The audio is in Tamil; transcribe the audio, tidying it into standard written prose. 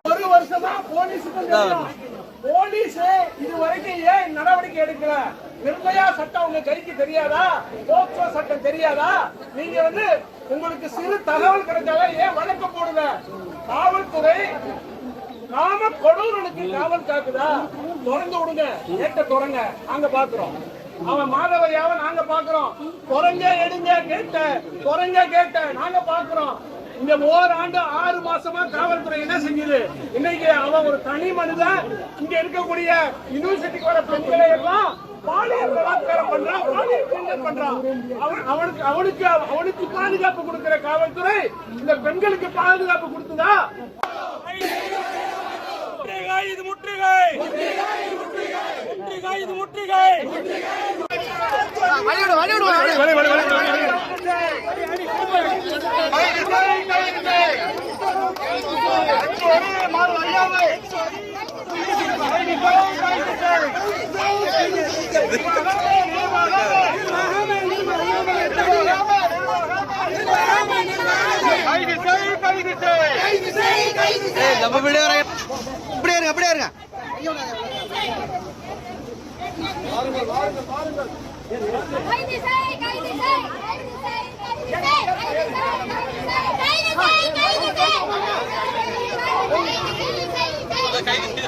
ஒரு வருஷமா போலீஸ் இதுவரைக்கும் ஏன் நடவடிக்கை எடுக்கல? நிர்பயா சட்டம் உங்க கைக்கு தெரியாதா? போக்சோ சட்டம் தெரியாதா? நீங்க உங்களுக்கு சிறு தகவல் கிடைச்சாலும் ஏன் வழக்கு போடுங்க? காவல்துறை நாம கொடூரனுக்கு காவல் காக்குதா? திறந்து விடுங்க, கேட்ட தொடங்க, நாங்க பாக்குறோம். அவன் மாதவையாவ நாங்க பாக்குறோம். குறைஞ்ச எடுங்க, கேட்ட குறைஞ்ச கேட்ட நாங்க பாக்குறோம். இந்த ஓராண்டு 6 மாசமா காவல்துறை என்ன செஞ்சது? இன்னைக்கு அவன் ஒரு தனி மனிதன். இங்க இருக்கக்கூடிய யூனிவர்சிட்டிக்கு வர பெண்களை எல்லாம் பாலியல் பலாத்காரம் பண்றான், பாலியல் கிண்டல் பண்றான். அவனுக்கு பாதுகாப்பு கொடுக்கிற காவல்துறை இந்த பெண்களுக்கு பாதுகாப்பு கொடுத்ததா? இது முற்றுகை, இது முற்றுகை. அப்படியே இருங்க. கைது